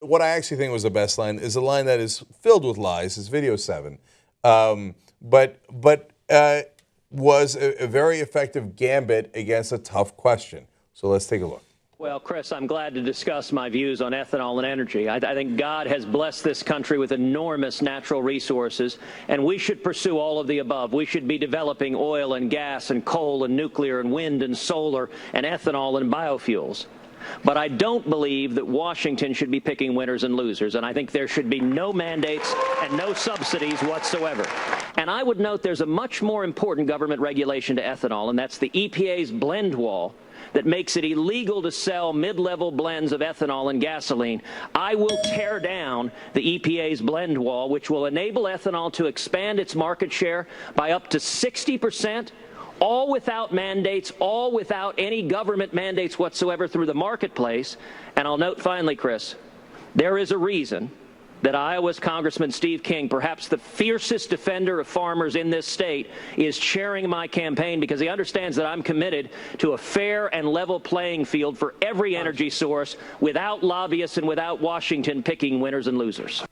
what I actually think was the best line is a line that is filled with lies. It's video 7, but was a very effective gambit against a tough question. So let's take a look. Well, Chris, I'm glad to discuss my views on ethanol and energy. I think God has blessed this country with enormous natural resources, and we should pursue all of the above. We should be developing oil and gas and coal and nuclear and wind and solar and ethanol and biofuels. But I don't believe that Washington should be picking winners and losers, and I think there should be no mandates and no subsidies whatsoever. And I would note there's a much more important government regulation to ethanol, and that's the EPA's blend wall that makes it illegal to sell mid-level blends of ethanol and gasoline. I will tear down the EPA's blend wall, which will enable ethanol to expand its market share by up to 60%, all without mandates, all without any government mandates whatsoever through the marketplace. And I'll note finally, Chris, there is a reason that Iowa's Congressman Steve King, perhaps the fiercest defender of farmers in this state, is chairing my campaign because he understands that I'm committed to a fair and level playing field for every energy source without lobbyists and without Washington picking winners and losers.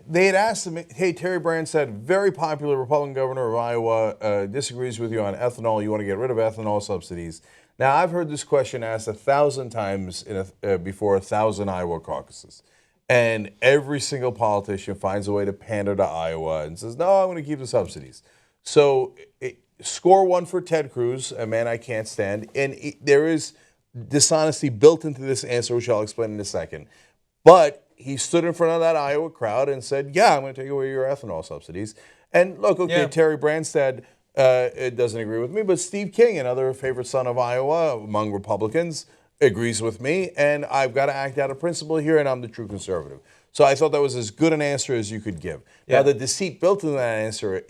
They had asked him, hey, Terry Branstad, very popular Republican governor of Iowa, disagrees with you on ethanol. You want to get rid of ethanol subsidies. Now, I've heard this question asked 1,000 times before 1,000 Iowa caucuses. And every single politician finds a way to pander to Iowa and says, no, I'm going to keep the subsidies. So score one for Ted Cruz, a man I can't stand. And there is dishonesty built into this answer, which I'll explain in a second. But he stood in front of that Iowa crowd and said, yeah, I'm going to take away your ethanol subsidies. And look, okay, yeah. Terry Branstad doesn't agree with me, but Steve King, another favorite son of Iowa among Republicans, agrees with me, and I've got to act out of principle here, and I'm the true conservative. So I thought that was as good an answer as you could give. Yeah. Now, the deceit built into that answer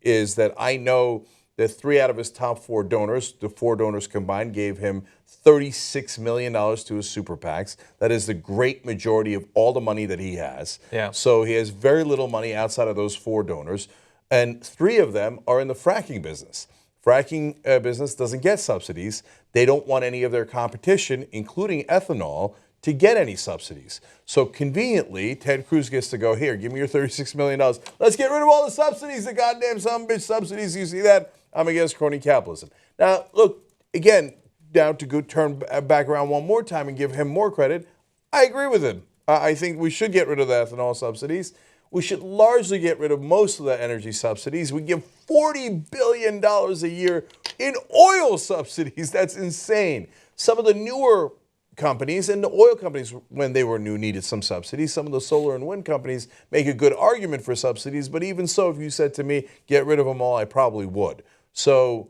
is that I know that 3 out of his top 4 donors, the 4 donors combined, gave him $36 million to his super PACs. That is the great majority of all the money that he has. Yeah. So he has very little money outside of those 4 donors, and 3 of them are in the fracking business. Fracking business doesn't get subsidies. They don't want any of their competition, including ethanol, to get any subsidies. So conveniently, Ted Cruz gets to go, here, give me your $36 million. Let's get rid of all the subsidies, the goddamn son-of-a-bitch subsidies. You see that? I'm against crony capitalism. Now, look, again, down to turn back around one more time and give him more credit. I agree with him. I think we should get rid of the ethanol subsidies. We should largely get rid of most of the energy subsidies. We give $40 billion a year in oil subsidies. That's insane. Some of the newer companies, and the oil companies, when they were new, needed some subsidies. Some of the solar and wind companies make a good argument for subsidies. But even so, if you said to me, get rid of them all, I probably would. So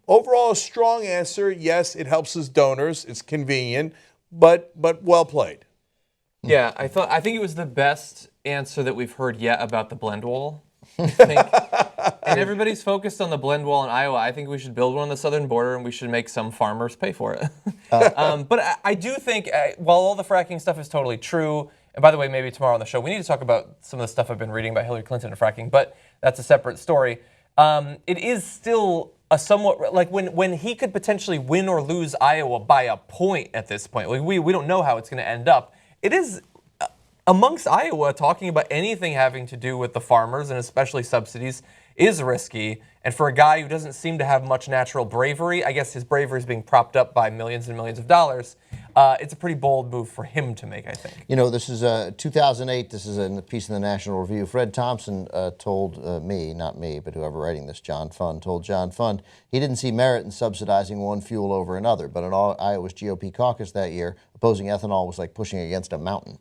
overall, a strong answer. Yes, it helps his donors. It's convenient, but well played. Yeah, I think it was the best answer that we've heard yet about the blend wall. And everybody's focused on the blend wall in Iowa. I think we should build one on the southern border, and we should make some farmers pay for it. But I do think, while all the fracking stuff is totally true, and by the way, maybe tomorrow on the show, we need to talk about some of the stuff I've been reading about Hillary Clinton and fracking, but that's a separate story. It is still a somewhat, like when he could potentially win or lose Iowa by a point at this point. Like we don't know how it's going to end up. It is amongst Iowa, talking about anything having to do with the farmers and especially subsidies is risky. And for a guy who doesn't seem to have much natural bravery, I guess his bravery is being propped up by millions and millions of dollars. It's a pretty bold move for him to make, I think. You know, this is 2008. This is a piece in the National Review. Fred Thompson told me, not me, but whoever writing this, John Fund, told John Fund he didn't see merit in subsidizing one fuel over another. But in Iowa's GOP caucus that year, opposing ethanol was like pushing against a mountain.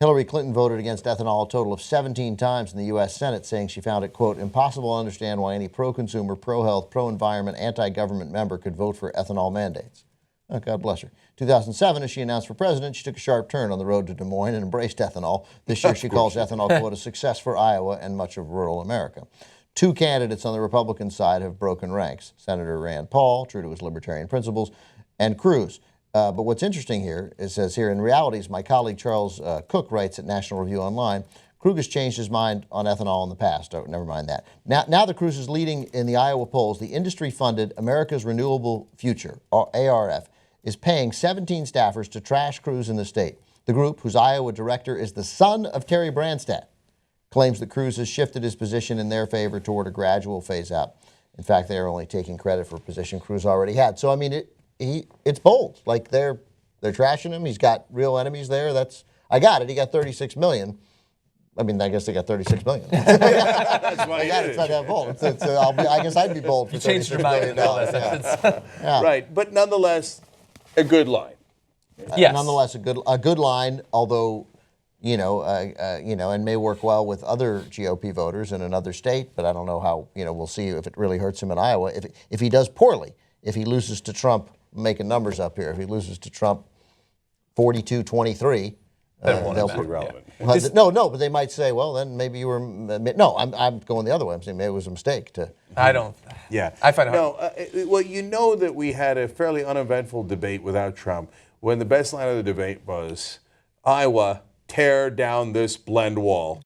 Hillary Clinton voted against ethanol a total of 17 times in the U.S. Senate, saying she found it, quote, impossible to understand why any pro-consumer, pro-health, pro-environment, anti-government member could vote for ethanol mandates. Oh, God bless her. 2007, as she announced for president, she took a sharp turn on the road to Des Moines and embraced ethanol. This year, she calls ethanol, quote, a success for Iowa and much of rural America. 2 candidates on the Republican side have broken ranks. Senator Rand Paul, true to his libertarian principles, and Cruz. But what's interesting here, it says here, in reality, as my colleague Charles Cook writes at National Review Online, Krug has changed his mind on ethanol in the past. Oh, never mind that. Now that Cruz is leading in the Iowa polls, the industry-funded America's Renewable Future, or ARF, is paying 17 staffers to trash Cruz in the state. The group, whose Iowa director is the son of Terry Branstad, claims that Cruz has shifted his position in their favor toward a gradual phase out. In fact, they are only taking credit for a position Cruz already had. So, I mean, it's bold. Like, they're trashing him. He's got real enemies there. I got it. He got $36 million. I mean, I guess they got $36 million. That's why It's not that bold. I guess I'd be bold for Changed your $36 mind million. in the middle of that sentence. Right, but nonetheless, a good line. Yes. Nonetheless, a good line, although, and may work well with other GOP voters in another state, but I don't know how, we'll see if it really hurts him in Iowa. If he does poorly, if he loses to Trump, I'm making numbers up here, if he loses to Trump 42-23, they'll be relevant. No, but they might say, well, then maybe you were. No, I'm going the other way. I'm saying maybe it was a mistake to. I don't. Yeah. I find it hard. No, well, you know that we had a fairly uneventful debate without Trump when the best line of the debate was Iowa, tear down this blend wall.